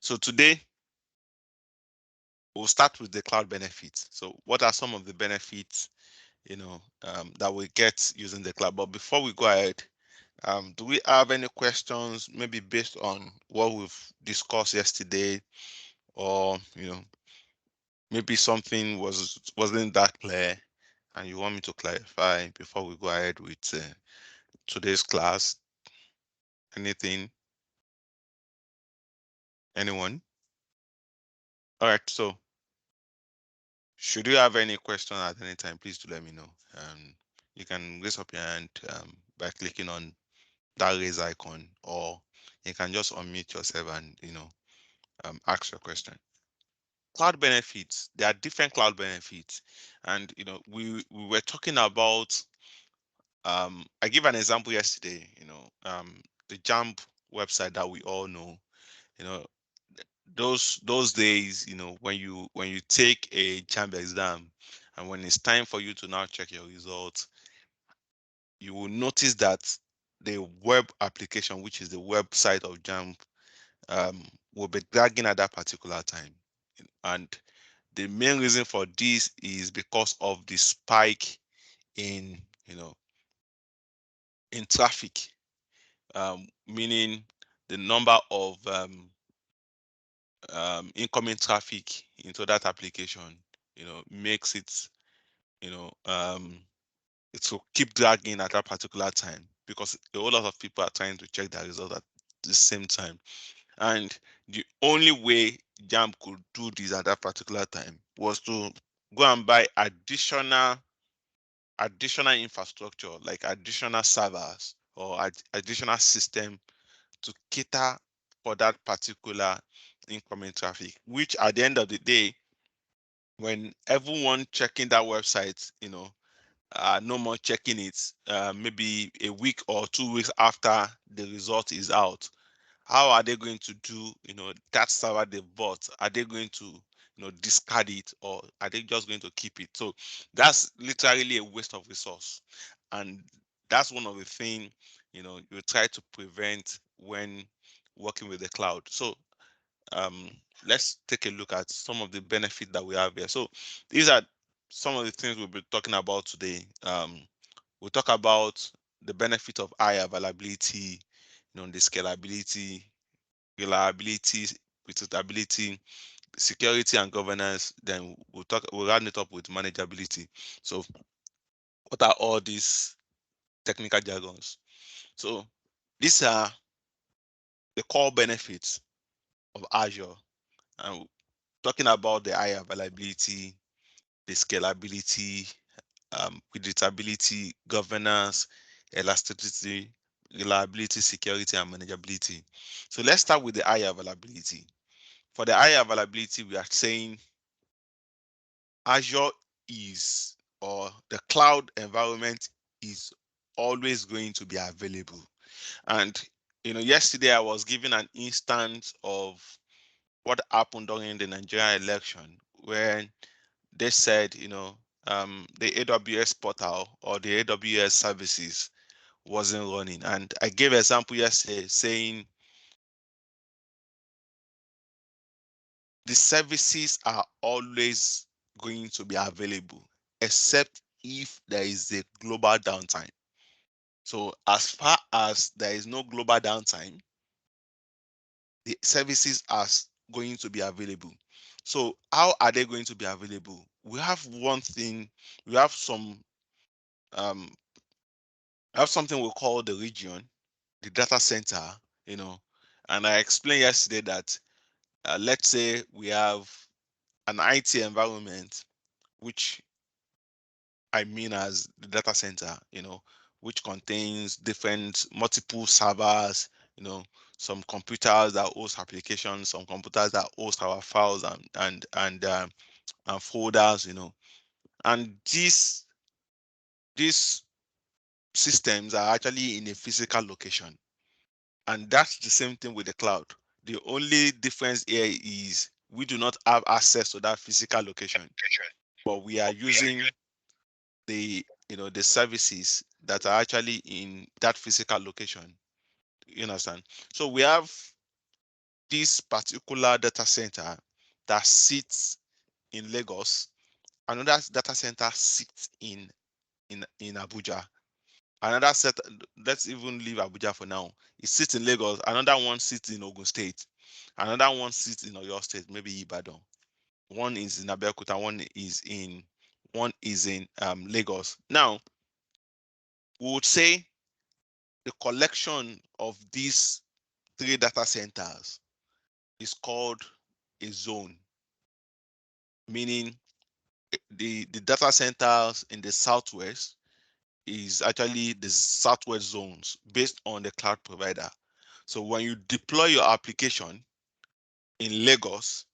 So today we'll start with the cloud benefits. So what are some of the benefits, that we get using the cloud? But before we go ahead, do we have any questions, maybe based on what we've discussed yesterday, or maybe something wasn't that clear, and you want me to clarify before we go ahead with today's class? Anything? Anyone? All right. So, should you have any question at any time, please do let me know. You can raise up your hand by clicking on that raise icon, or you can just unmute yourself and ask your question. Cloud benefits. There are different cloud benefits, and we were talking about. I give an example yesterday. The Jump website that we all know. You know, those days. When you take a Jump exam, and when it's time for you to now check your results, you will notice that the web application, which is the website of Jump, will be dragging at that particular time. And the main reason for this is because of the spike in in traffic, meaning the number of incoming traffic into that application makes it you know um, it will keep dragging at that particular time, because a whole lot of people are trying to check their result at the same time. And the only way Jamb could do this at that particular time was to go and buy additional infrastructure, like additional servers or additional system to cater for that particular incoming traffic, which at the end of the day, when everyone checking that website, no more checking it, maybe a week or 2 weeks after the result is out, how are they going to do, that server they bought? Are they going to, discard it, or are they just going to keep it? So that's literally a waste of resource. And that's one of the things, you try to prevent when working with the cloud. So um, let's take a look at some of the benefits that we have here. So these are some of the things we'll be talking about today. We'll talk about the benefit of high availability, the scalability, reliability, predictability, security and governance. Then we'll round it up with manageability. So what are all these technical jargons? So these are the core benefits of Azure. And talking about the high availability, the scalability, predictability, governance, elasticity, reliability, security, and manageability. So let's start with the high availability. For the high availability, we are saying Azure is, or the cloud environment is always going to be available. And yesterday I was given an instance of what happened during the Nigerian election, when they said, the AWS portal or the AWS services wasn't running. And I gave an example yesterday saying the services are always going to be available, except if there is a global downtime. So as far as there is no global downtime, the services are going to be available. So how are they going to be available? We have one thing, we have some um we have something we call the region, the data center, you know, and I explained yesterday that let's say we have an IT environment, which I mean as the data center, which contains different multiple servers, some computers that host applications, some computers that host our files and folders, and these systems are actually in a physical location. And that's the same thing with the cloud. The only difference here is we do not have access to that physical location, but we are using the services that are actually in that physical location. You understand? So we have this particular data center that sits in Lagos, another data center sits in Abuja. Another set, let's even leave Abuja for now. It sits in Lagos. Another one sits in Ogun State. Another one sits in Oyo State, maybe Ibadan. One is in Abeokuta. One is in Lagos. Now, we would say the collection of these three data centers is called a zone, meaning the data centers in the southwest is actually the southwest zones based on the cloud provider. So when you deploy your application in Lagos,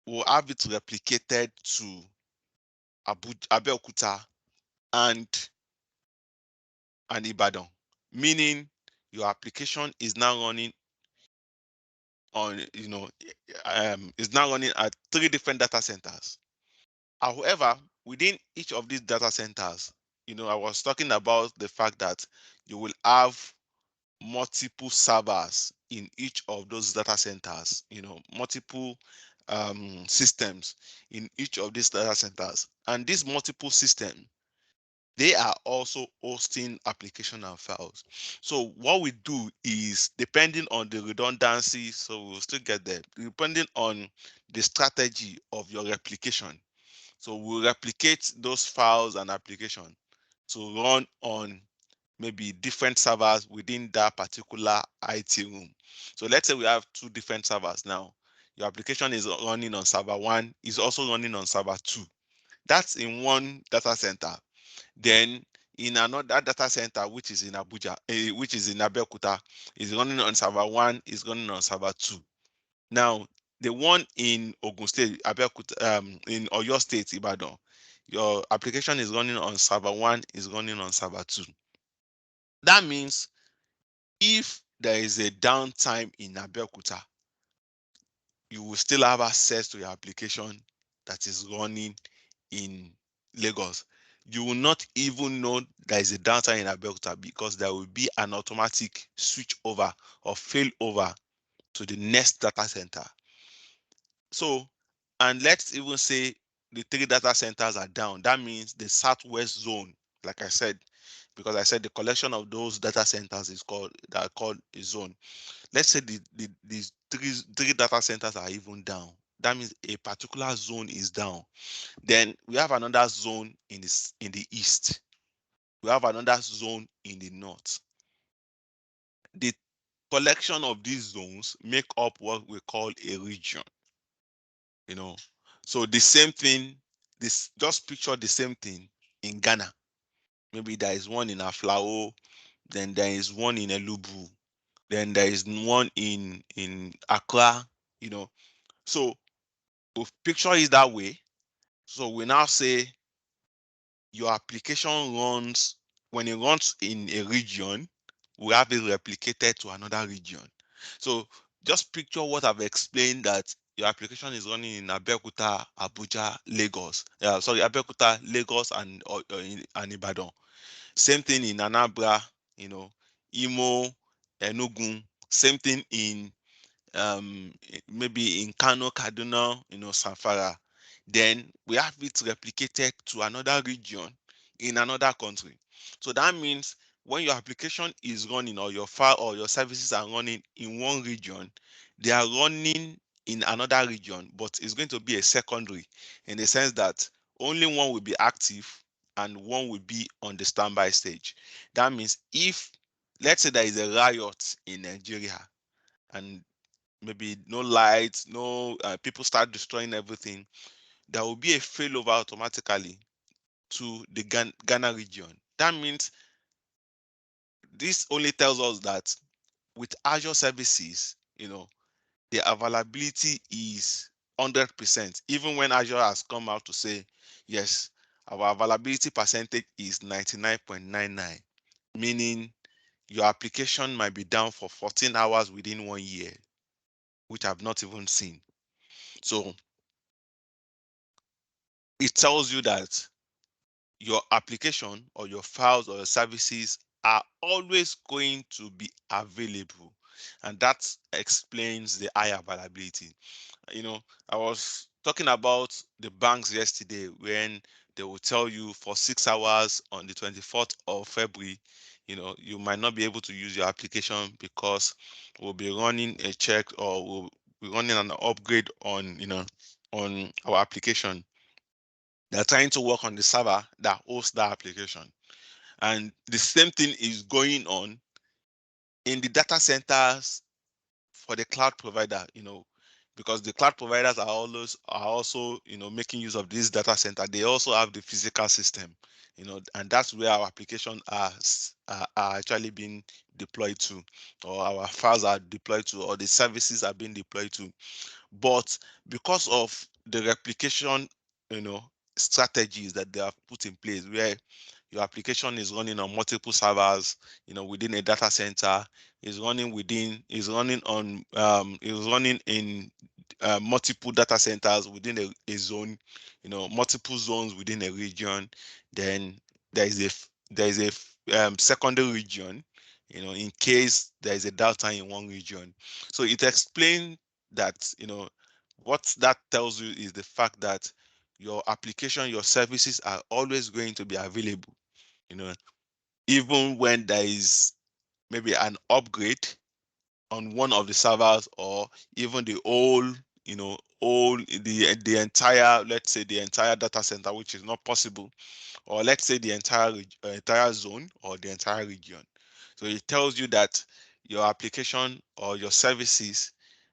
we'll have it replicated to Abeokuta and Ibadan, meaning your application is now running on, is now running at three different data centers. However, within each of these data centers, I was talking about the fact that you will have multiple servers in each of those data centers, multiple systems in each of these data centers. And these multiple systems, they are also hosting application and files. So what we do is, depending on the redundancy, so we'll still get there, depending on the strategy of your replication. So we'll replicate those files and application to run on maybe different servers within that particular IT room. So let's say we have two different servers now. Your application is running on server 1, is also running on server 2. That's in one data center. Then in another data center, which is in Abuja, which is in Abeokuta, is running on server 1, is running on server 2. Now, the one in Ogun State, Abeokuta, in Oyo State, Ibadan, your application is running on server 1, is running on server 2. That means if there is a downtime in Abeokuta, you will still have access to your application that is running in Lagos. You will not even know there is a downtime in Abeokuta, because there will be an automatic switch over or fail over to the next data center. So, and let's even say the three data centers are down. That means the southwest zone, like I said, because I said the collection of those data centers is called a zone. Let's say these three data centers are even down. That means a particular zone is down. Then we have another zone in the east. We have another zone in the north. The collection of these zones make up what we call a region. So the same thing, just picture the same thing in Ghana. Maybe there is one in Aflao, then there is one in Elubu, then there is one in Accra. So we picture it that way. So we now say your application runs, when it runs in a region, we have it replicated to another region. So just picture what I've explained, that your application is running in Abeokuta, Abuja, Lagos. Abeokuta, Lagos, and Ibadan. Same thing in Anambra, Imo, Enugu. Same thing in maybe in Kano, Kaduna, Samfara. Then we have it replicated to another region in another country. So that means when your application is running, or your file or your services are running in one region, they are running in another region, but it's going to be a secondary, in the sense that only one will be active and one will be on the standby stage. That means if, let's say, there is a riot in Nigeria, and maybe no lights, no people start destroying everything, there will be a failover automatically to the Ghana region. That means this only tells us that with Azure services, the availability is 100%. Even when Azure has come out to say, yes, our availability percentage is 99.99, meaning your application might be down for 14 hours within 1 year, which I've not even seen. So it tells you that your application or your files or your services are always going to be available. and that explains the high availability. I was talking about the banks yesterday when they will tell you for 6 hours on the 24th of February, you might not be able to use your application because we'll be running a check, or we'll be running an upgrade on our application. They're trying to work on the server that hosts that application. And the same thing is going on in the data centers for the cloud provider, because the cloud providers are also making use of this data center. They also have the physical system, and that's where our application are actually being deployed to, or our files are deployed to, or the services are being deployed to. But because of the replication, you know, strategies that they have put in place, where your application is running on multiple servers, within a data center, is running in multiple data centers within a zone, multiple zones within a region. Then there is a secondary region, in case there is a data in one region. So it explains that, what that tells you is the fact that your application, your services are always going to be available, you know even when there is maybe an upgrade on one of the servers, or even the the entire, let's say, the entire data center, which is not possible, or let's say the entire zone or the entire region. So it tells you that your application or your services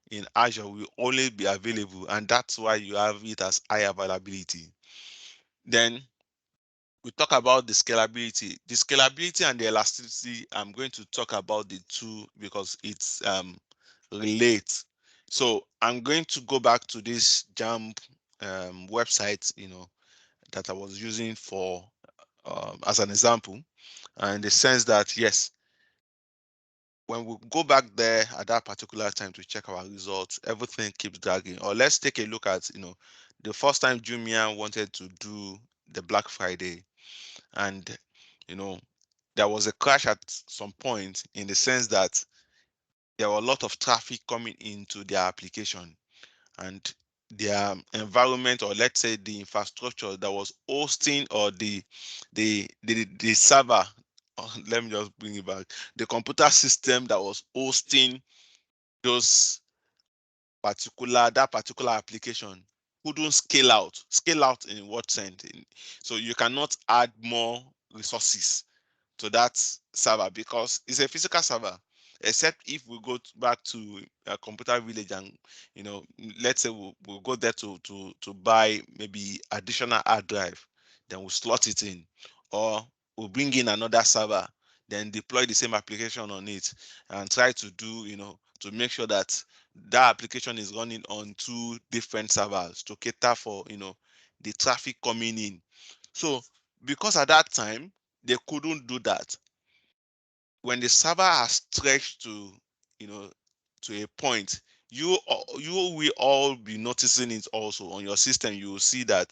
in Azure will only be available, and that's why you have it as high availability. Then we talk about the scalability. The scalability and the elasticity, I'm going to talk about the two because it's relate. So I'm going to go back to this Jump website, that I was using for as an example, and in the sense that, yes, when we go back there at that particular time to check our results, everything keeps dragging. Or let's take a look at, the first time Jumia wanted to do the Black Friday, and you know there was a crash at some point, in the sense that there were a lot of traffic coming into their application, and their environment, or let's say the infrastructure that was hosting, or the server, let me just bring it back, the computer system that was hosting those that particular application couldn't scale out in what sense? So you cannot add more resources to that server because it's a physical server, except if we go back to a computer village, and let's say we'll go there to buy maybe additional hard drive, then we'll slot it in, or we'll bring in another server, then deploy the same application on it, and try to do, to make sure that that application is running on two different servers to cater for, the traffic coming in. So because at that time they couldn't do that, when the server has stretched to, you know to a point, you will all be noticing it also on your system. You will see that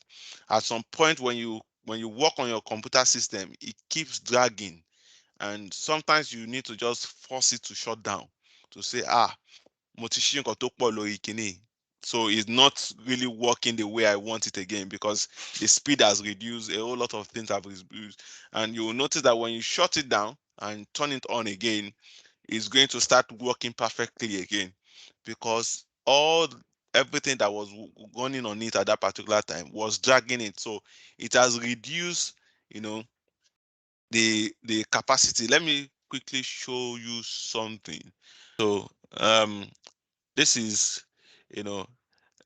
at some point, when you work on your computer system, it keeps dragging, and sometimes you need to just force it to shut down, to say, mo ti ṣí nǹkan tó pọ̀ lórí kíní, so it's not really working the way I want it again, because the speed has reduced, a whole lot of things have reduced, and you will notice that when you shut it down and turn it on again, it's going to start working perfectly again, because everything that was running on it at that particular time was dragging it. So it has reduced, you know, the capacity. Let me quickly show you something. So this is, you know,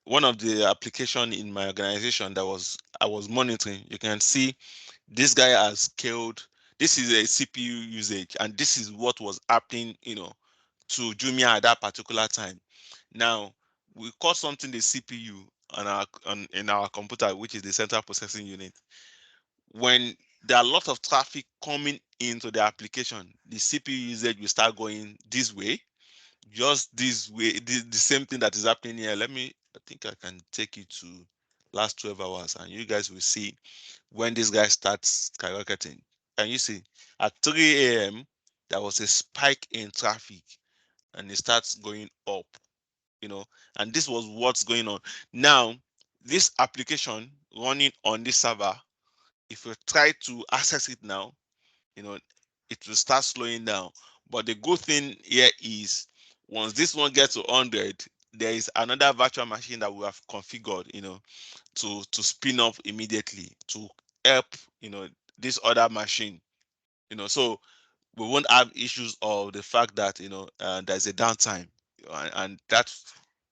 one of the application in my organization that I was monitoring. You can see this guy has scaled. This is a CPU usage, and this is what was happening, to Jumia at that particular time. Now, we call something the CPU in our computer, which is the central processing unit. When there are a lot of traffic coming into the application, the CPU usage will start going this way, just this way, the same thing that is happening here. I think I can take you to last 12 hours, and you guys will see when this guy starts skyrocketing. Can you see? At 3 a.m., there was a spike in traffic, and it starts going up, and this was what's going on. Now, this application running on this server, if you try to access it now, you know, it will start slowing down. But the good thing here is once this one gets to 100, there is another virtual machine that we have configured, to spin up immediately to help, this other machine, so we won't have issues of the fact that there's a downtime, and that's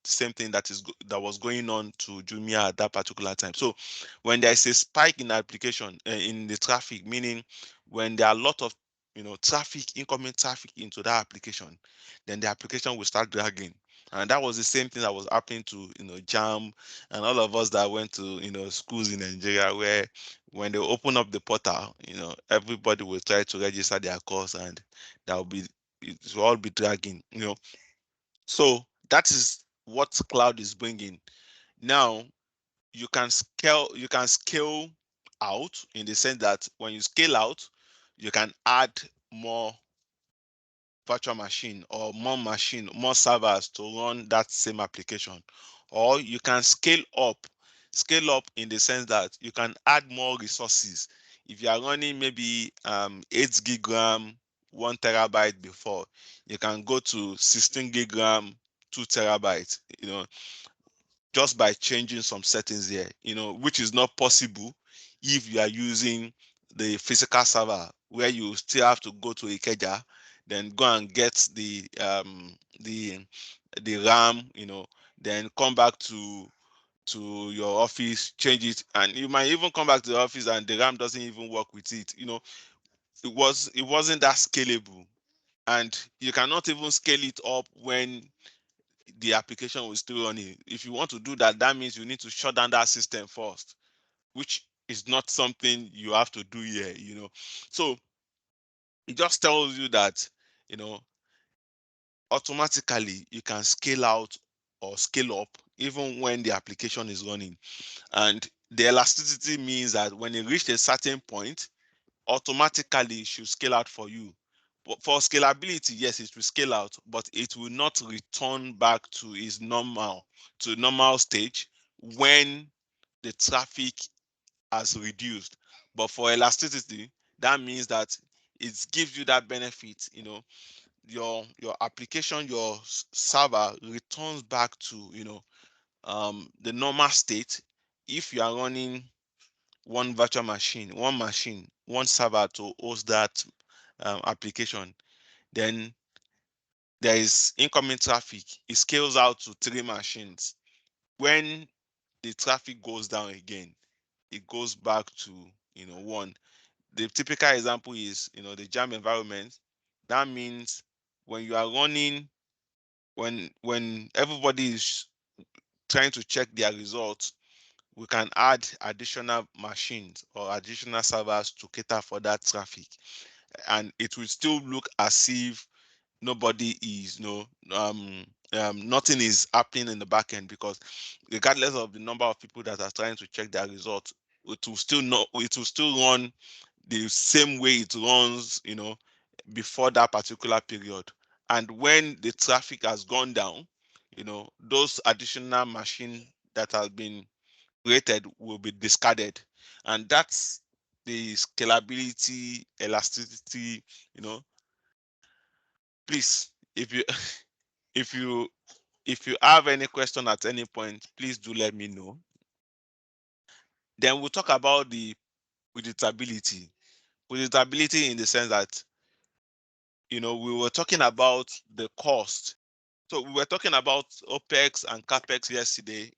the same thing that was going on to Jumia at that particular time. So when there's a spike in application in the traffic, meaning when there are a lot of traffic, incoming traffic into that application, then the application will start dragging. And that was the same thing that was happening to Jam and all of us that went to schools in Nigeria, where when they open up the portal, everybody will try to register their course, and that will be it will all be dragging. So that is what cloud is bringing. Now you can scale out, in the sense that when you scale out, you can add more virtual machine or more servers to run that same application. Or you can scale up in the sense that you can add more resources. If you are running maybe 8 gig RAM, 1 terabyte before, you can go to 16 gig RAM, 2 terabytes, just by changing some settings here, which is not possible if you are using the physical server, where you still have to go to Ikeja, then go and get the RAM, then come back to your office, change it, and you might even come back to the office and the RAM doesn't even work with it. It wasn't that scalable, and you cannot even scale it up when the application will still running. If you want to do that, that means you need to shut down that system first, which is not something you have to do here. So it just tells you that, you know, automatically you can scale out or scale up even when the application is running. And the elasticity means that when it reaches a certain point, automatically it should scale out for you. But for scalability, yes, it will scale out, but it will not return back to its normal stage when the traffic has reduced. But for elasticity, that means that it gives you that benefit. Your application, your server returns back to the normal state if you are running one server to host that application. Then there is incoming traffic. It scales out to 3 machines. When the traffic goes down again, it goes back to one. The typical example is the jam environment. That means when you are running, when everybody is trying to check their results, we can add additional machines or additional servers to cater for that traffic, and it will still look as if nobody is nothing is happening in the back end, because regardless of the number of people that are trying to check their results, it will still run the same way it runs before that particular period. And when the traffic has gone down, those additional machine that has been created will be discarded. And that's the scalability, elasticity. Please, if you if you if you have any question at any point, please do let me know. Then we'll talk about the predictability. Predictability in the sense that we were talking about the cost. So we were talking about OPEX and CAPEX yesterday.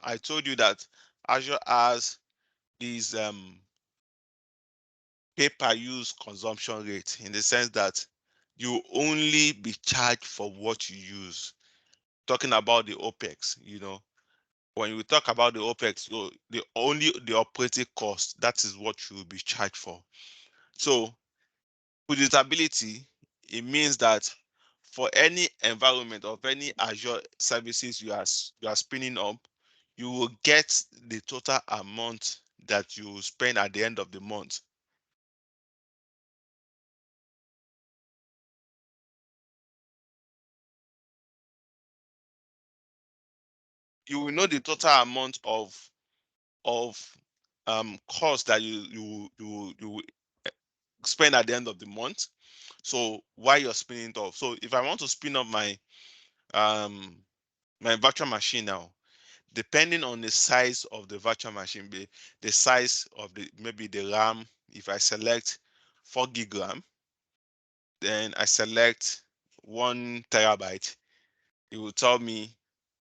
I told you that Azure has these pay per use consumption rate, in the sense that you only be charged for what you use. Talking about the OPEX, when we talk about the OPEX, so the operating cost, that is what you will be charged for. So predictability, it means that for any environment of any Azure services you are spinning up, you will get the total amount that you will spend at the end of the month. you will know the total amount of cost that you spend at the end of the month. So why you're spinning it off. So if I want to spin up um my virtual machine now, depending on the size of the virtual machine, the size of the maybe the RAM, if I select 4 gig RAM, then I select 1 terabyte, it will tell me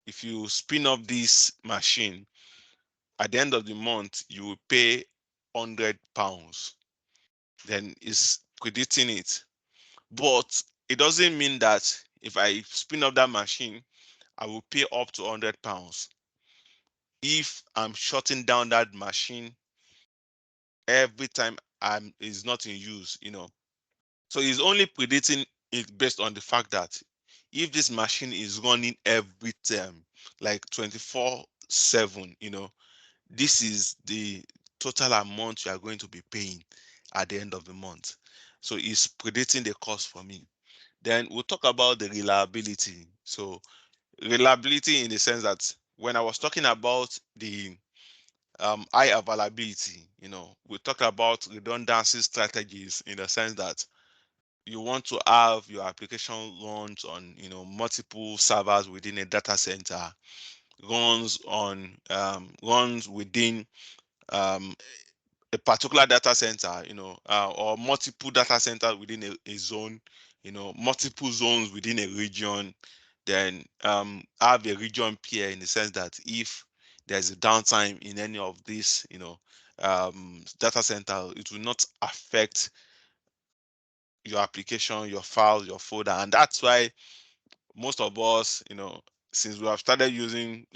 if you spin up this machine at the end of the month, you will pay £100. Then it's predicting it. But it doesn't mean that if I spin up that machine, I will pay up to £100 if I'm shutting down that machine every time I'm is not in use. So it's only predicting it based on the fact that if this machine is running every time, like 24/7, this is the total amount you are going to be paying at the end of the month. So it's predicting the cost for me. Then we'll talk about the reliability. So reliability in the sense that when I was talking about the high availability, we talk about redundancy strategies in the sense that you want to have your application runs on multiple servers within a data center, runs within um, a particular data center, or multiple data centers within a zone, multiple zones within a region. Then have a region peer in the sense that if there's a downtime in any of these, data center, it will not affect your application, your files, your folder. And that's why most of us, since we have started using,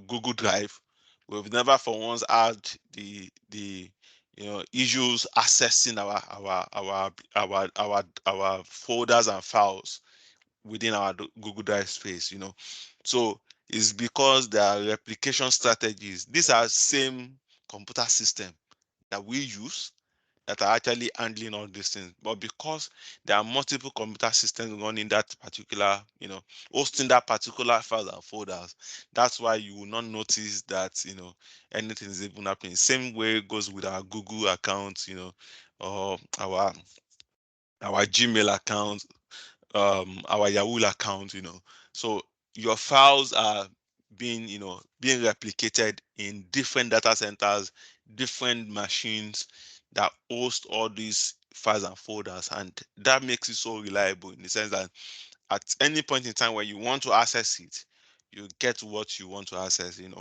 Google Drive, we've never for once had the issues accessing our folders and files within our Google Drive space. So it's because there are replication strategies. These are same computer system that we use that are actually handling all these things. But because there are multiple computer systems running that particular, hosting that particular file and folders, that's why you will not notice that, anything is even happening. Same way it goes with our Google account, or our Gmail account, our Yahoo account. So your files are being replicated in different data centers, different machines that host all these files and folders, and that makes it so reliable in the sense that at any point in time when you want to access it, you get what you want to access. You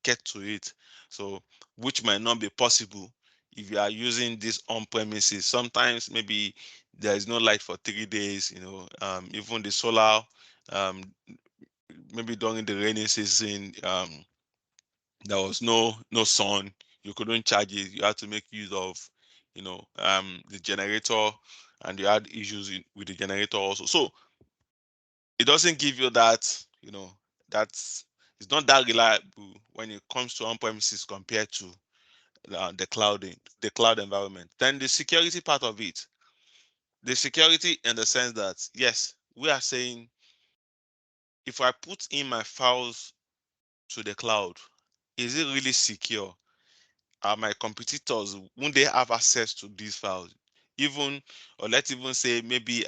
get to it. So which might not be possible if you are using this on premises. Sometimes maybe there is no light for 3 days. Even the solar, um maybe during the rainy season, there was no sun, you couldn't charge it, you had to make use of the generator, and you had issues with the generator also. So it doesn't give you that, that's it's not that reliable when it comes to on-premises compared to the cloud environment. Then the security part of it, the security in the sense that yes, we are saying if I put in my files to the cloud, is it really secure? Are my competitors, won't they have access to these files? Even, or let's even say maybe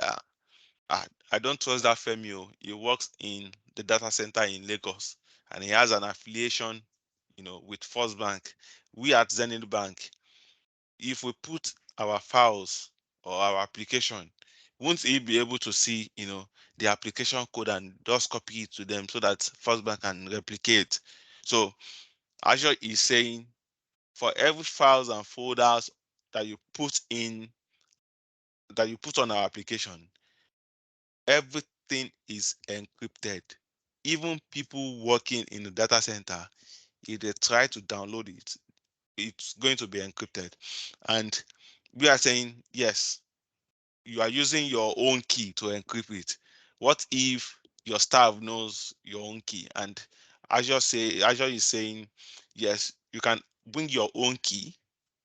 I don't trust that Femio. He works in the data center in Lagos, and he has an affiliation, with First Bank. We at Zenith Bank, if we put our files or our application, won't he be able to see, the application code and just copy it to them so that First Bank can replicate? So Azure is saying for every files and folders that you put in, that you put on our application, everything is encrypted. Even people working in the data center, if they try to download it, it's going to be encrypted. And we are saying, yes, you are using your own key to encrypt it. What if your staff knows your own key? And Azure is saying, yes, you can bring your own key,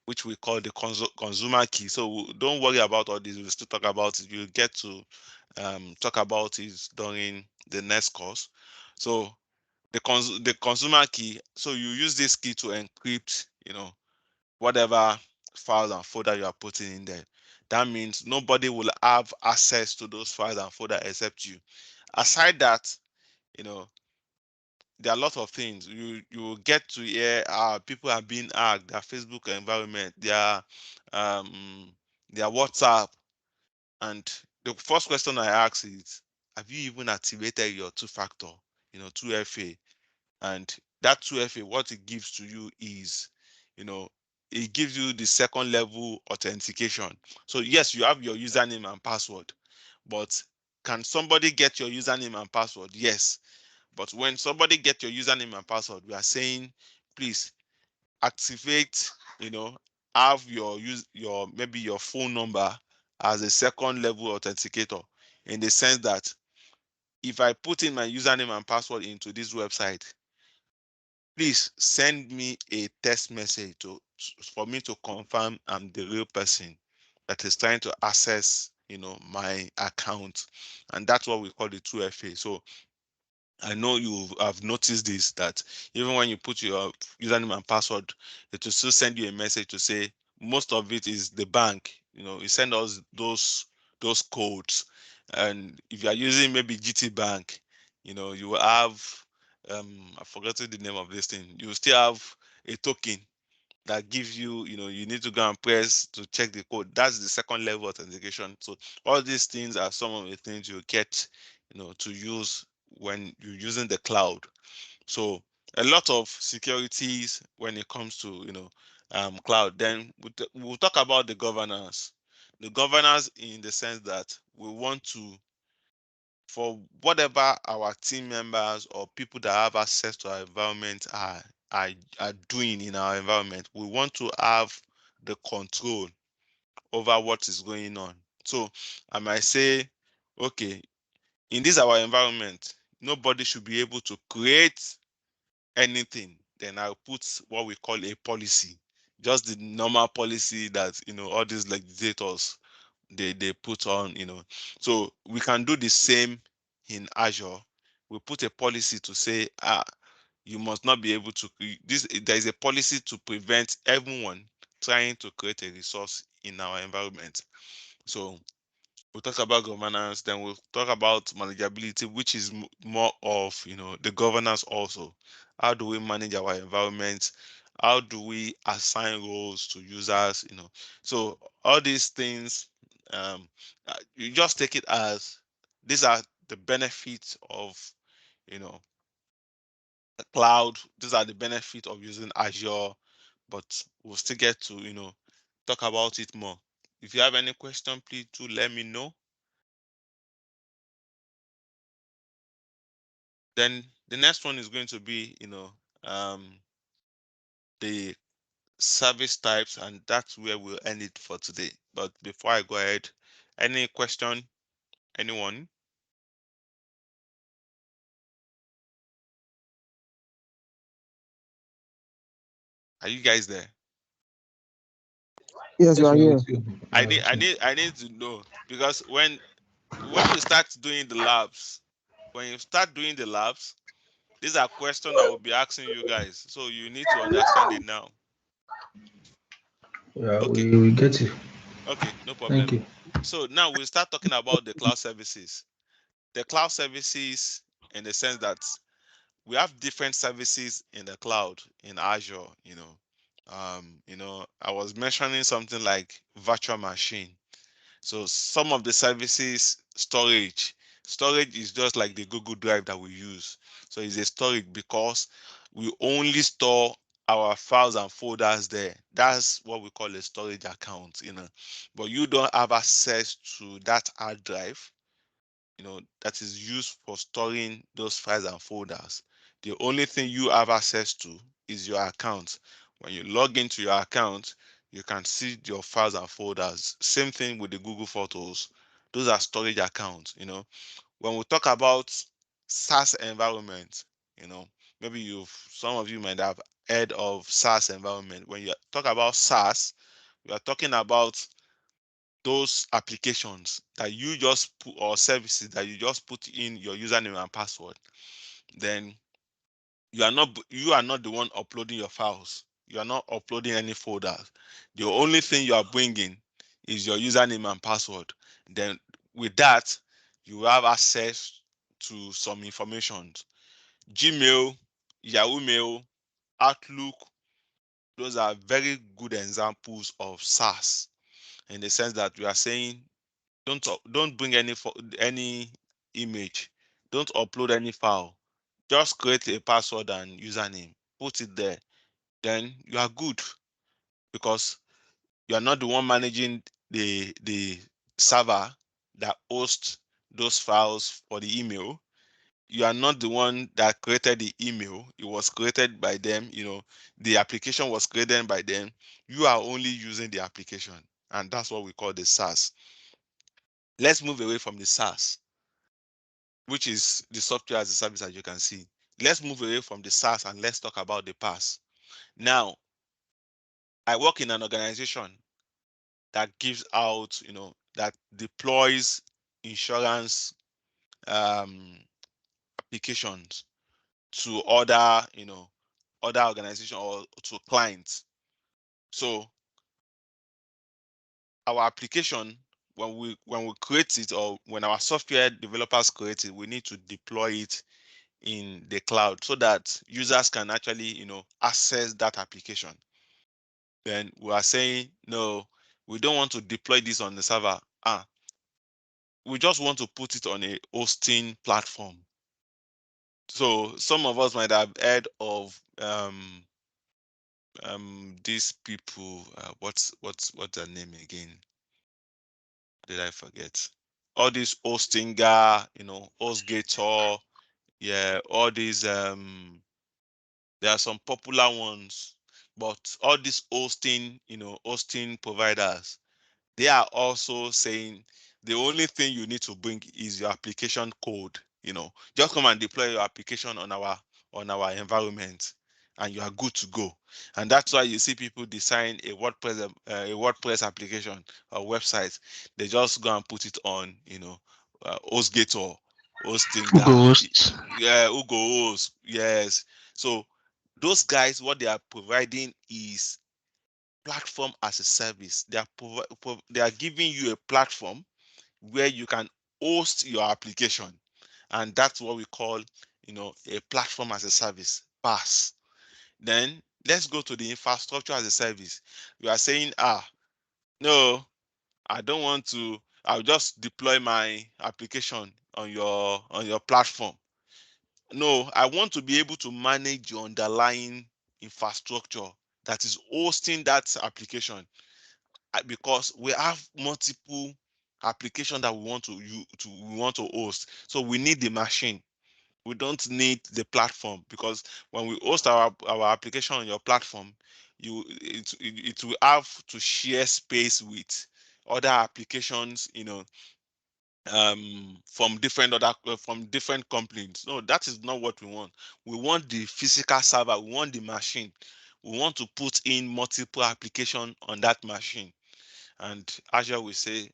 which we call the consumer key. So don't worry about all this. We'll still talk about it. We'll get to talk about it during the next course. So the consumer key. So you use this key to encrypt, whatever files and folder you are putting in there. That means nobody will have access to those files and folder except you. Aside that, you know, there are a lot of things you will get to hear. People are being hacked their Facebook environment, their WhatsApp, and the first question I ask is, have you even activated your two-factor, 2FA? And that 2FA, what it gives to you is, you know, it gives you the second level authentication. So yes, you have your username and password, but can somebody get your username and password? Yes. But when somebody get your username and password, we are saying, please activate, have your maybe your phone number as a second level authenticator, in the sense that if I put in my username and password into this website, please send me a text message for me to confirm I'm the real person that is trying to access, my account. And that's what we call the 2FA. So I know you have noticed this, that even when you put your username and password, it will still send you a message to say most of it is the bank. You send us those codes, and if you are using maybe GT Bank, you will have I forgot the name of this thing. You will still have a token that gives you, you need to go and press to check the code. That's the second level authentication. So all these things are some of the things you get, to use when you're using the cloud. So a lot of securities when it comes to, cloud. Then we'll talk about the governance. The governance in the sense that we want to, for whatever our team members or people that have access to our environment are, are doing in our environment, we want to have the control over what is going on. So I might say, okay, in this our environment, nobody should be able to create anything. Then I'll put what we call a policy, just the normal policy that all these legislators they put on. So we can do the same in Azure. We put a policy to say, you must not be able to this. There is a policy to prevent everyone trying to create a resource in our environment. So we'll talk about governance, then we'll talk about manageability, which is more of the governance also. How do we manage our environment? How do we assign roles to users? So all these things, you just take it as these are the benefits of you know the cloud. These are the benefits of using Azure, but we'll still get to talk about it more. If you have any question, please do let me know. Then the next one is going to be, the service types, and that's where we'll end it for today. But before I go ahead, any question, anyone? Are you guys there? Yes, you Yes, are we are here. with you. We I are need, with I you. need, I need to know, because when we start doing the labs, when you start doing the labs, these are questions I will be asking you guys. So you need to understand it now. Yeah, Okay, we get you. okay, no Thank problem. you. So now we'll start talking about the cloud services. The cloud services, in the sense that we have different services in the cloud in Azure. I was mentioning something like virtual machine. So some of the services, storage is just like the Google Drive that we use. So it's a storage because we only store our files and folders there. That's what we call a storage account. But you don't have access to that hard drive, that is used for storing those files and folders. The only thing you have access to is your account. When you log into your account, you can see your files and folders. Same thing with the Google Photos. Those are storage accounts. When we talk about SaaS environment, you know, maybe some of you might have heard of SaaS environment. When you talk about SaaS, we are talking about those applications that you just put, or services that you just put in your username and password. Then you are not the one uploading your files. You are not uploading any folders. The only thing you are bringing is your username and password. Then with that, you have access to some information. Gmail, Yahoo Mail, Outlook, those are very good examples of SaaS, in the sense that we are saying don't bring any image, don't upload any file, just create a password and username, put it there, then you are good, because you are not the one managing the server that hosts those files for the email. You are not the one that created the email. It was created by them. The application was created by them. You are only using the application, and that's what we call the SaaS. Let's move away from the SaaS, which is the software as a service, as you can see. Let's move away from the SaaS and let's talk about the PaaS. Now, I work in an organization that gives out, that deploys insurance um, applications to other organizations or to clients. So our application, when we create it, or when our software developers create it, we need to deploy it in the cloud so that users can actually, access that application. Then we are saying, no, we don't want to deploy this on the server. We just want to put it on a hosting platform. So some of us might have heard of these people. What's their name again? Did I forget? All these Hostinger, HostGator, yeah, all these there are some popular ones, but all these hosting providers, they are also saying the only thing you need to bring is your application code. Just come and deploy your application on our environment, and you are good to go. And that's why you see people design a WordPress application or website. They just go and put it on, HostGator, Hostinger, Ghosts. yeah, who go host, yes. So those guys, what they are providing is platform as a service. They are giving you a platform where you can host your application, and that's what we call, a platform as a service, PaaS. Then let's go to the infrastructure as a service. You are saying, no, I don't want to. I'll just deploy my application on your platform. No, I want to be able to manage your underlying infrastructure that is hosting that application, because we have multiple applications that we want to host. So we need the machine. We don't need the platform, because when we host our application on your platform, it will have to share space with other applications, from different companies. No, that is not what we want. We want the physical server. We want the machine. We want to put in multiple application on that machine. And Azure will say,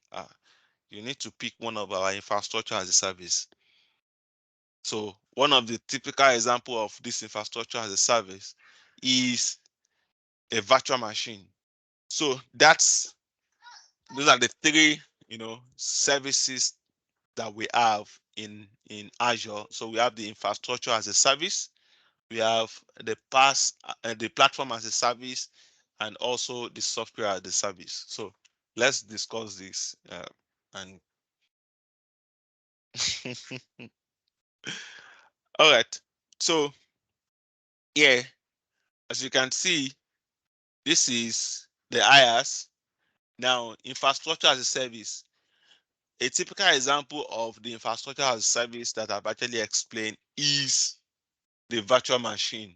you need to pick one of our infrastructure as a service. So one of the typical example of this infrastructure as a service is a virtual machine. So those are the three, services that we have in Azure. So we have the infrastructure as a service, we have the the platform as a service, and also the software as a service. So let's discuss this. And all right. So yeah, as you can see, this is the IaaS. Now, infrastructure as a service. A typical example of the infrastructure as a service that I've actually explained is the virtual machine,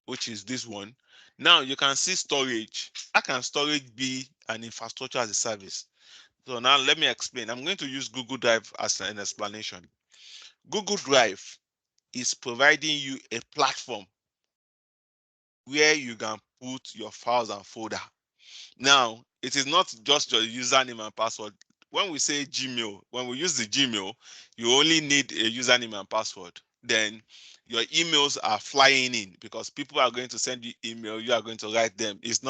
which is this one. Now you can see storage. How can storage be an infrastructure as a service? So now let me explain. I'm going to use Google Drive as an explanation. Google Drive is providing you a platform where you can put your files and folder. Now, it is not just your username and password. When we say Gmail, when we use the Gmail, you only need a username and password. then your emails are flying in because people are going to send you email, you are going to write them. It's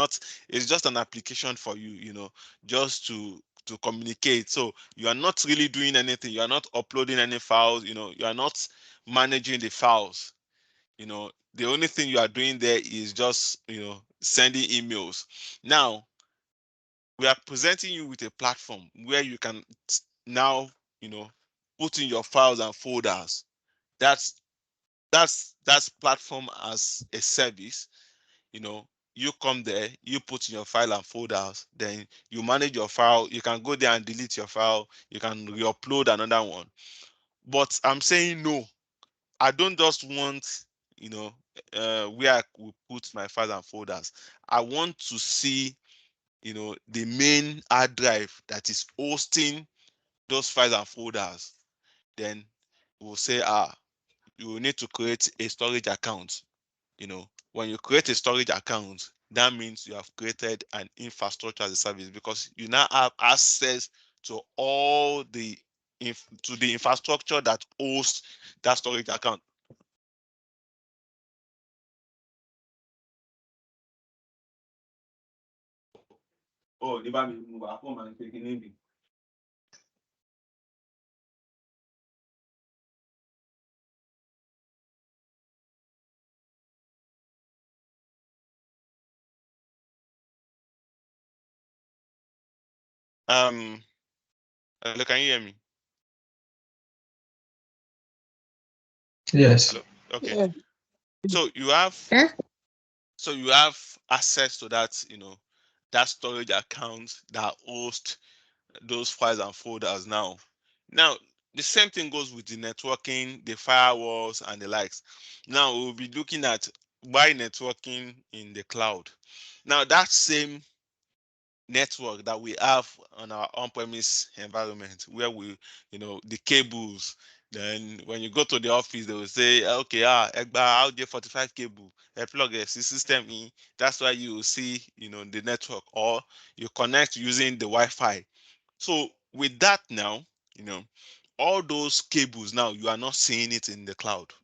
just an application for you, just to communicate. So you are not really doing anything, you are not uploading any files, you are not managing the files. The only thing you are doing there is just sending emails. Now we are presenting you with a platform where you can now put in your files and folders. That's that's that's platform as a service. you know you come there, you put in your file and folders, then you manage your file. You can go there and delete your file, you can re-upload another one. But I'm saying no, I don't just want where I will put my files and folders. I want to see the main hard drive that is hosting those files and folders. Then we'll say, you will need to create a storage account. When you create a storage account, that means you have created an infrastructure as a service, because you now have access to all to the infrastructure that hosts that storage account. Oh, the bá mi mú wá fún màá ṣe kíní bì. Um, Hello, can you hear me? Yes. Hello. Okay. Yeah. So you have Huh? so you have access to that storage account that hosts those files and folders now. Now, the same thing goes with the networking, the firewalls, and the likes. Now, we'll be looking at why networking in the cloud. Now, that same network that we have on our on-premise environment, where the cables, then when you go to the office, they will say, okay, Egba, out there 45 cable, plug a system in. That's why you will see, the network, or you connect using the Wi-Fi. So with that now, you know, all those cables now, you are not seeing it in the cloud.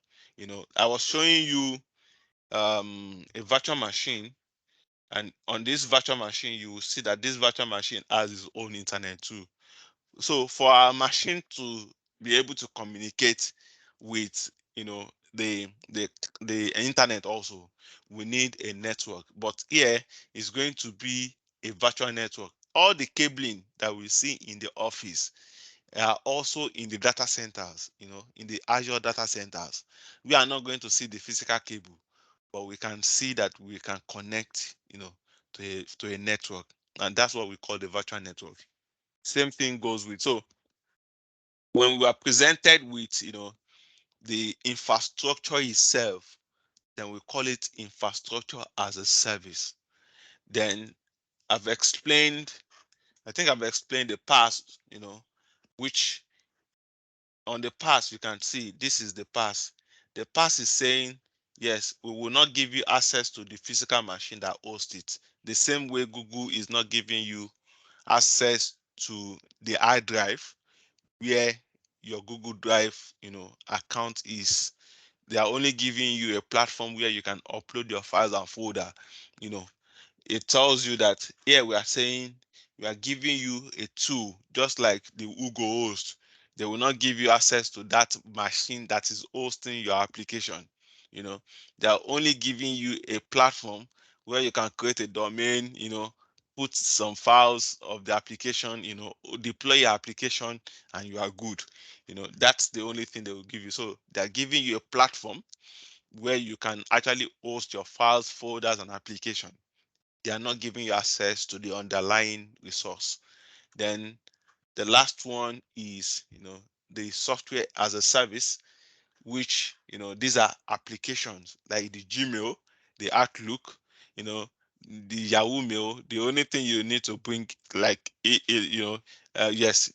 I was showing you a virtual machine, and on this virtual machine, you will see that this virtual machine has its own internet too. So for our machine to be able to communicate with the internet also, we need a network. But here is going to be a virtual network. All the cabling that we see in the office are also in the data centers, in the Azure data centers. We are not going to see the physical cable, but we can see that we can connect, to a network, and that's what we call the virtual network. Same thing goes with, so when we are presented with, the infrastructure itself, then we call it infrastructure as a service. Then I've explained, I think I've explained the past, which on the pass you can see this is the pass. The pass is saying, yes, we will not give you access to the physical machine that hosts it, the same way Google is not giving you access to the iDrive where your Google Drive account is. They are only giving you a platform where you can upload your files and folder. you know it tells you that here we are saying we are giving you a tool, just like the Google host. They will not give you access to that machine that is hosting your application. You know, they are only giving you a platform where you can create a domain, put some files of the application, deploy your application, and you are good. That's the only thing they will give you. So they're giving you a platform where you can actually host your files, folders, and application. They are not giving you access to the underlying resource. Then the last one is, the software as a service, which, these are applications like the Gmail, the Outlook, you know, the Yahoo Mail. The only thing you need to bring, like, yes,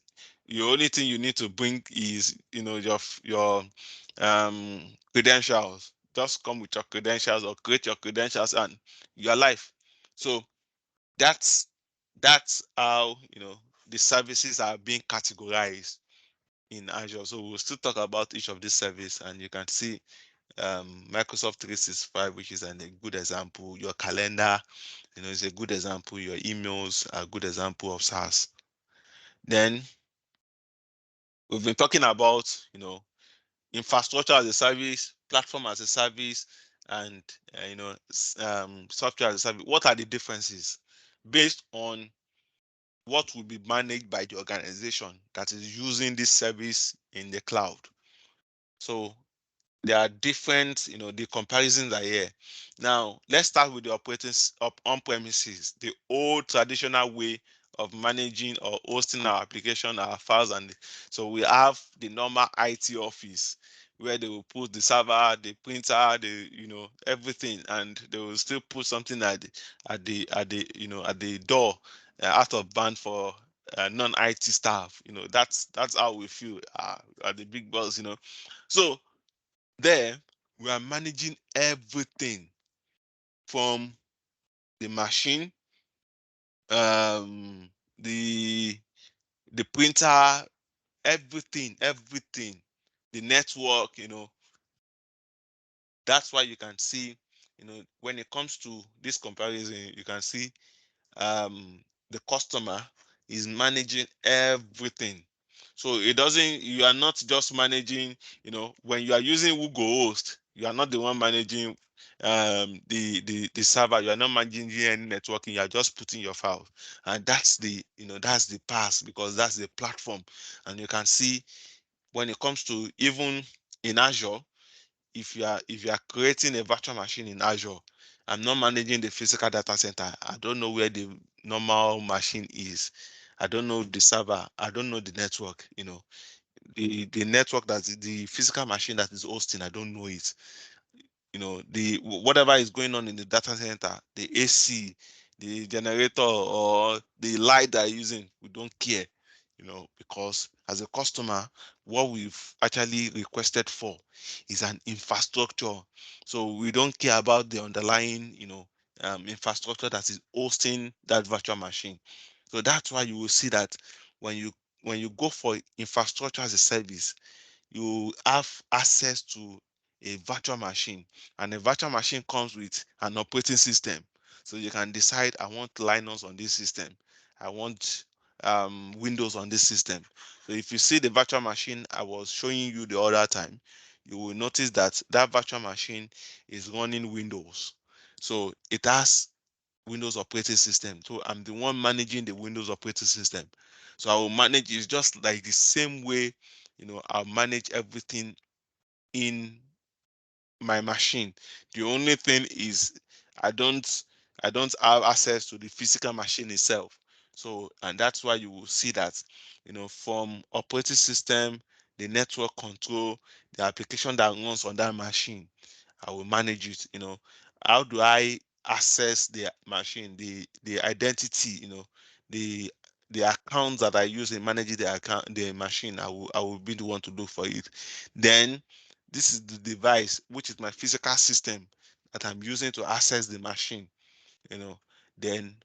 the only thing you need to bring is, your credentials. Just come with your credentials or create your credentials and you're live. So that's that's how the services are being categorized. in Azure. So we'll still talk about each of these service, and you can see Microsoft 365, which is a good example. Your calendar, is a good example. Your emails are a good example of SaaS. Then we've been talking about, infrastructure as a service, platform as a service, and software as a service. What are the differences based on what will be managed by the organization that is using this service in the cloud? So there are different, the comparisons are here. Now let's start with the operating on premises, the old traditional way of managing or hosting our application, our files. And so we have the normal IT office where they will put the server, the printer, the everything, and they will still put something at the door, out of band for non-IT staff. That's how we feel at the big boss. So there, we are managing everything from the machine, um, the printer, everything, the network. That's why you can see, when it comes to this comparison, you can see the customer is managing everything. So it doesn't, you are not just managing, when you are using Google Host, you are not the one managing the server. You are not managing any networking. You are just putting your file, and that's the pass, because that's the platform. And you can see when it comes to even in Azure, if you are creating a virtual machine in Azure, I'm not managing the physical data center. I don't know where the normal machine is. I don't know the server. I don't know the network. The network, that's the physical machine that is hosting. I don't know it. The whatever is going on in the data center, the AC, the generator, or the light they're using, we don't care. Because as a customer, what we've actually requested for is an infrastructure. So we don't care about the underlying infrastructure that is hosting that virtual machine. So that's why you will see that when you go for infrastructure as a service, you have access to a virtual machine, and a virtual machine comes with an operating system. So you can decide, I want Linux on this system, I want Windows on this system. So if you see the virtual machine I was showing you the other time, you will notice that that virtual machine is running Windows. So it has Windows operating system. So I'm the one managing the Windows operating system. So I will manage, it's just like the same way, I'll manage everything in my machine. The only thing is I don't I don't have access to the physical machine itself. So, and that's why you will see that, from operating system, the network control, the application that runs on that machine, I will manage it. How do I access the machine, the identity, the accounts that I use in managing the machine, I will be the one to look for it. Then this is the device, which is my physical system that I'm using to access the machine. You know, then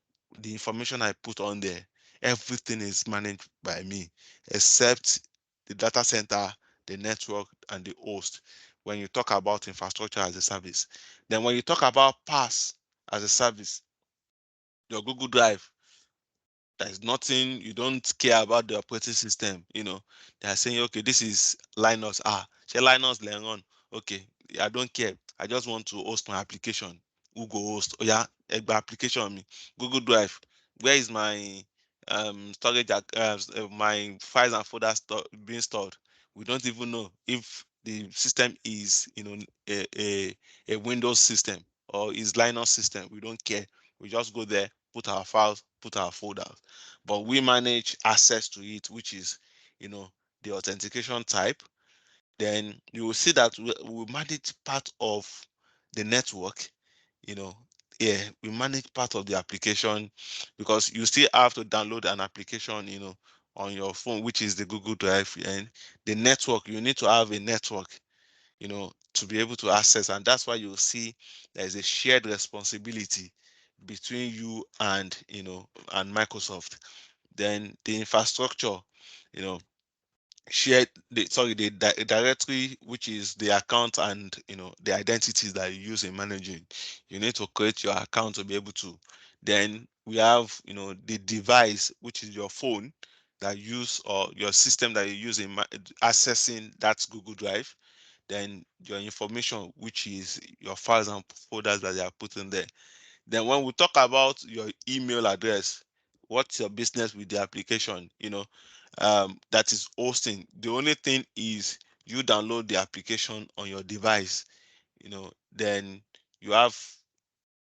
the information I put on there, everything is managed by me, except the data center, the network, and the host. When you talk about infrastructure as a service, then when you talk about PaaS as a service, your Google Drive, there's nothing, you don't care about the operating system. They are saying, okay, this is Linux. Say Linux Leon. Okay, I don't care. I just want to host my application. Google host. Oh yeah, Egba application on me. Google Drive. Where is my storage? My files and folders being stored. We don't even know if the system is, a Windows system or is Linux system. We don't care. We just go there, put our files, put our folders, but we manage access to it, which is, the authentication type. Then you will see that we manage part of the network. you know yeah, we manage part of the application, because you still have to download an application, on your phone, which is the Google Drive. And the network, you need to have a network, to be able to access. And that's why you'll see there's a shared responsibility between you and, and Microsoft. Then the infrastructure, you know share the directory, which is the account and the identities that you use in managing. You need to create your account to be able to. Then we have the device, which is your phone that use, or your system that you use in accessing that Google Drive. Then your information, which is your files and folders that they are put in there. Then when we talk about your email address, what's your business with the application, that is hosting. The only thing is you download the application on your device, then you have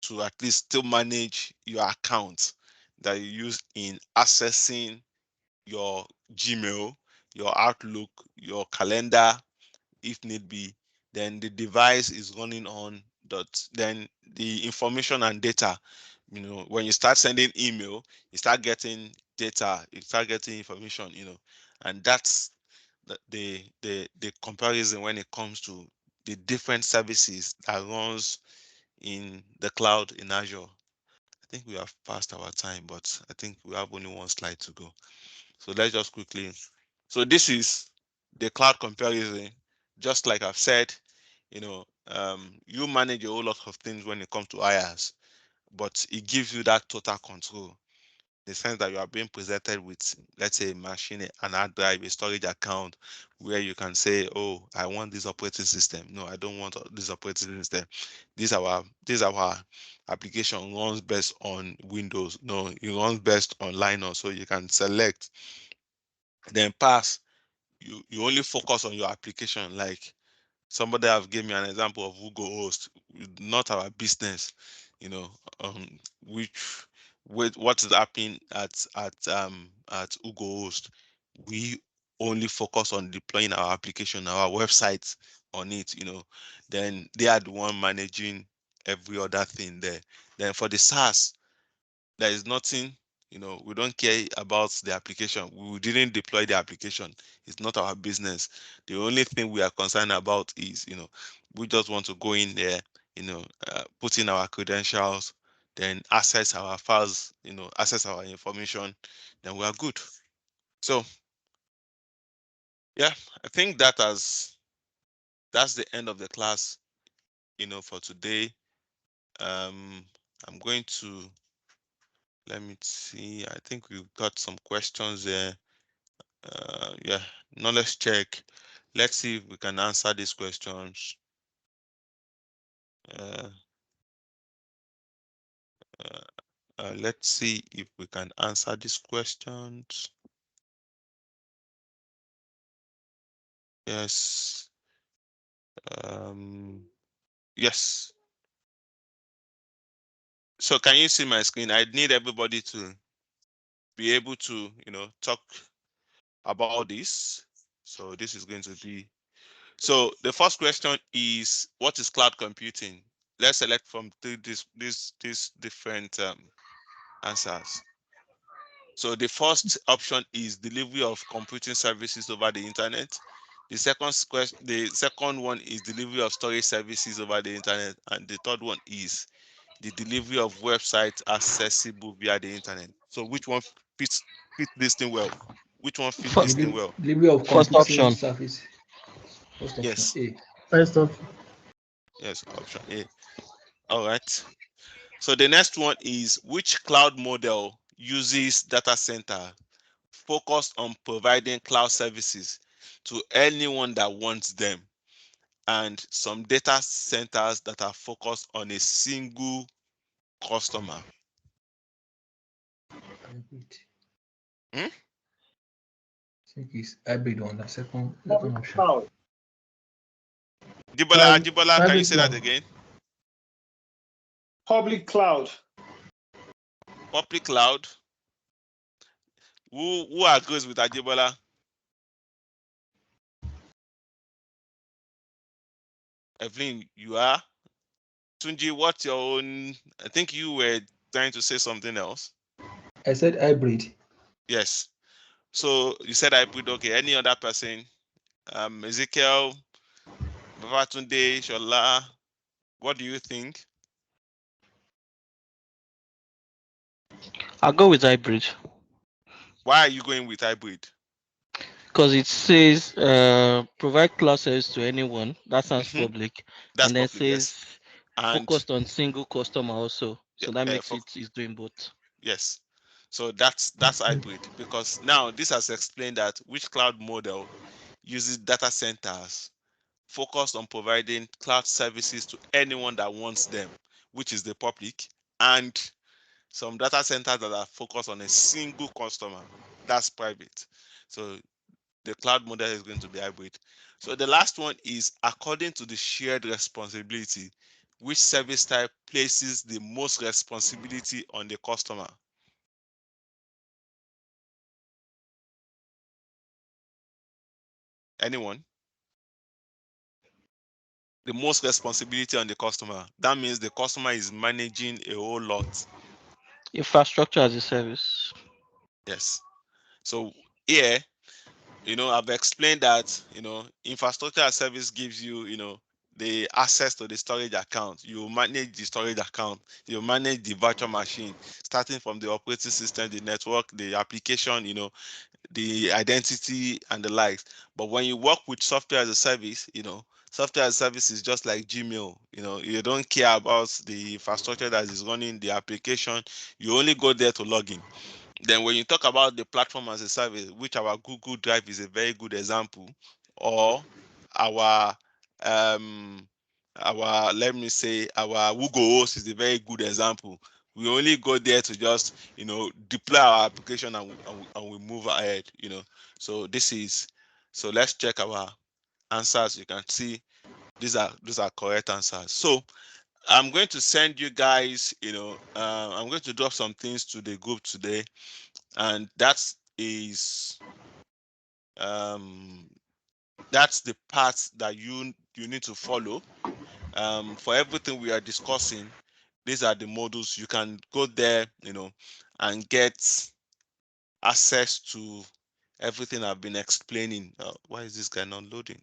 to at least still manage your account that you use in accessing your Gmail, your Outlook, your calendar, if need be. Then the device is running on dot, then the information and data, when you start sending email, you start getting data, you start getting information, and that's the comparison when it comes to the different services that runs in the cloud in Azure. I think we have passed our time, but I think we have only one slide to go. So let's just quickly. So this is the cloud comparison. Just like I've said, you manage a whole lot of things when it comes to IaaS, but it gives you that total control. The sense that you are being presented with, let's say, a machine, an hard drive, a storage account, where you can say, "Oh, I want this operating system." No, I don't want this operating system. This our application runs best on Windows. No, it runs best on Linux. So you can select, then pass. You only focus on your application. Like somebody have given me an example of Google Host, not our business, you know, um, which with what is happening at Google Host. We only focus on deploying our application, our website on it, then they are the one managing every other thing there. Then for the SaaS, there is nothing, we don't care about the application. We didn't deploy the application. It's not our business. The only thing we are concerned about is, we just want to go in there, put in our credentials, then access our files, access our information, then we are good. So yeah, I think that's the end of the class, for today. I'm going to, let me see, I think we've got some questions there. Yeah, knowledge check. Let's see if we can answer these questions. Uh, let's see if we can answer these questions. Yes. Yes. So can you see my screen? I need everybody to be able to, talk about this. So this is going to be. So the first question is, what is cloud computing? Let's select from these different answers. So the first option is delivery of computing services over the internet. The second one is delivery of storage services over the internet, and the third one is the delivery of websites accessible via the internet. So which one fits this thing well? Which one fits this thing well? Delivery of First computing option. service. First option Yes, A. First off, yes, option A. All right. So the next one is, which cloud model uses data center focused on providing cloud services to anyone that wants them, and some data centers that are focused on a single customer. Hybrid. Hmm? I think it's hybrid on the second public option. cloud. Ajibola, can you Hybrid say that cloud. again? Public cloud. Public cloud. Who agrees with Ajibola? Evelyn, you are. Tunji, what's your own? I think you were trying to say something else. I said hybrid. Yes. So you said hybrid. Okay. Any other person? Ezekiel, Babatunde, Shola. What do you think? I'll go with hybrid Why are you going with hybrid? Because it says provide cloud service to anyone. That sounds Mhm. public. That's And then public, yes. says And focused on single customer also. yeah, So that makes it is doing both. yes. So that's hybrid, because now this has explained that which cloud model uses data centers focused on providing cloud services to anyone that wants them, which is the public, and some data centers that are focused on a single customer, that's private. So the cloud model is going to be hybrid. So the last one is according to the shared responsibility, which service type places the most responsibility on the customer. Anyone? The most responsibility on the customer. That means the customer is managing a whole lot. Infrastructure as a service. Yes. So here, I've explained that, infrastructure as service gives you, the access to the storage account. You manage the storage account. You manage the virtual machine, starting from the operating system, the network, the application, the identity and the likes. But when you work with software as a service, software as a service is just like Gmail. You don't care about the infrastructure that is running the application. You only go there to log in. Then when you talk about the platform as a service, which our Google Drive is a very good example, or our um let me say our Google Host is a very good example. We only go there to just deploy our application, and we move ahead. So so let's check our answers. You can see these are correct answers. So I'm going to send you guys, I'm going to drop some things to the group today, and um that's the path that you need to follow. For everything we are discussing, these are the modules. You can go there, and get access to everything I've been explaining. Why is this guy not loading?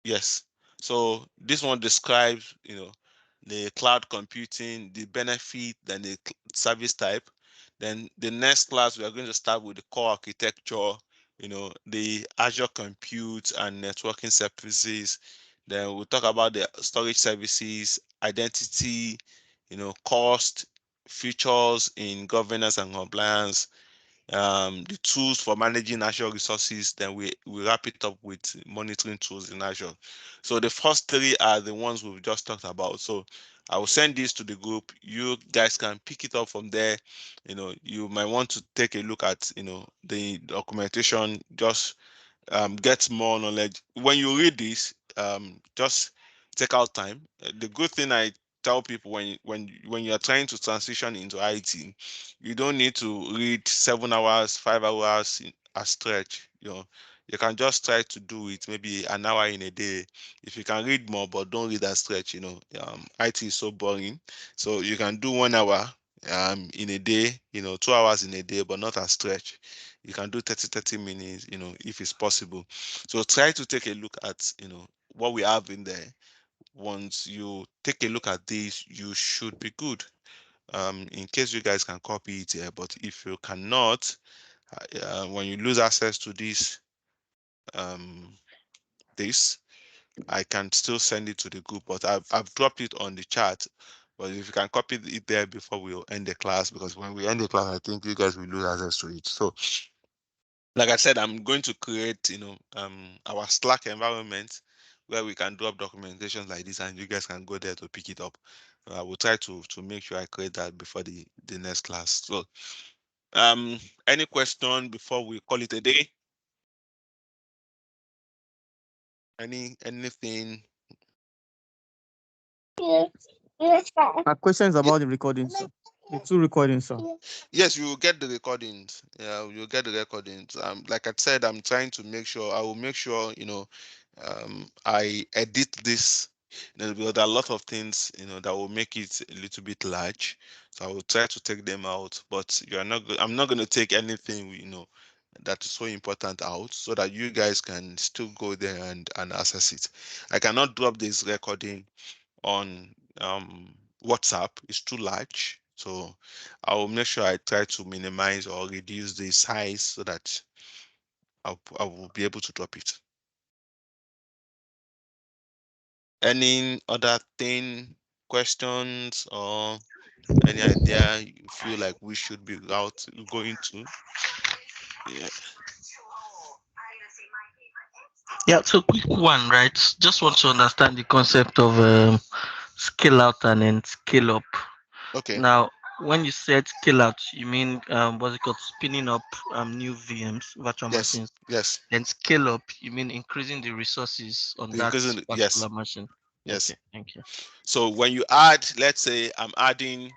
Yes. So this one describes, the cloud computing, the benefit, then the service type. Then the next class, we are going to start with the core architecture, the Azure compute and networking services. Then we'll talk about the storage services, identity, cost, features in governance and compliance, the tools for managing Azure resources. Then we wrap it up with monitoring tools in Azure. So the first three are the ones we've just talked about. So I will send this to the group. You guys can pick it up from there. You might want to take a look at the documentation. Just get more knowledge. When you read this, just take out time. The good thing I tell people, when you're trying to transition into IT, you don't need to read 7 hours, 5 hours a stretch. You can just try to do it maybe an hour in a day. If you can read more, but don't read that stretch. IT is so boring, so you can do 1 hour in a day, 2 hours in a day, but not a stretch. You can do 30 minutes, if it's possible. So try to take a look at what we have in there. Once you take a look at this, you should be good. In case you guys can copy it here, but if you cannot, when you lose access to um this I can still send it to the group, but I've dropped it on the chat. But if you can copy it there before we end the class, because when we end the class, I think you guys will lose access to it. So like I said, I'm going to create, our Slack environment where we can drop documentations like this, and you guys can go there to pick it up. I will try to make sure I create that before the next class. So, any question before we call it a day? Anything? My question is Ye- about the recording, sir. The two recordings, sir. Yes, you will get the recordings. Yeah, you'll get the recordings. Like I said, I'm trying to make sure. I will make sure I edit this. Because there are a lot of things that will make it a little bit large. So I will try to take them out. But you're not. I'm not going to take anything that is so important out, so that you guys can still go there and access it. I cannot drop this recording on WhatsApp. Is too large. So I will make sure I try to minimize or reduce the size, so that I will be able to drop it. Any other thing, questions, or any idea you feel like we should be going to? Yeah. Yeah, so quick one, right? Just want to understand the concept of scale out and then scale up. Okay. Now, when you said scale out, you mean what's it called? Spinning up new VMs, virtual Yes. machines. Yes. Then scale up, you mean increasing the resources on that Yes. particular machine. Yes. Okay, thank you. So when you add, let's say I'm adding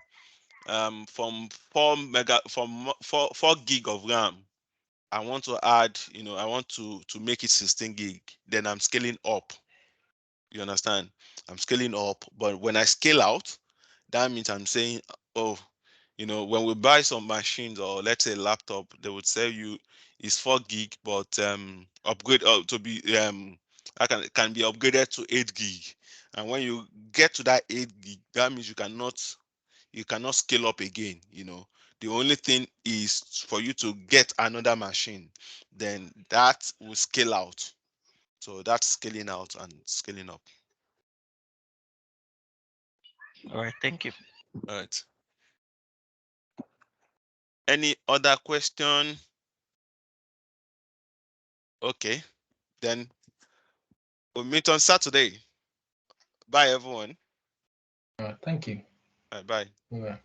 from 4 gig of RAM, I want to add, I want to make it 16 gig, then I'm scaling up. You understand? I'm scaling up, but when I scale out, that means I'm saying, oh, when we buy some machines or let's say laptop, they would sell you it's 4 gig, but upgrade to be I can be upgraded to 8 gig. And when you get to that 8 gig, that means you cannot scale up again. The only thing is for you to get another machine, then that will scale out. So that's scaling out and scaling up. All right, thank you. All right. Any other question? Okay, then we'll meet on Saturday. Bye, everyone. Thank you. Bye. Yeah.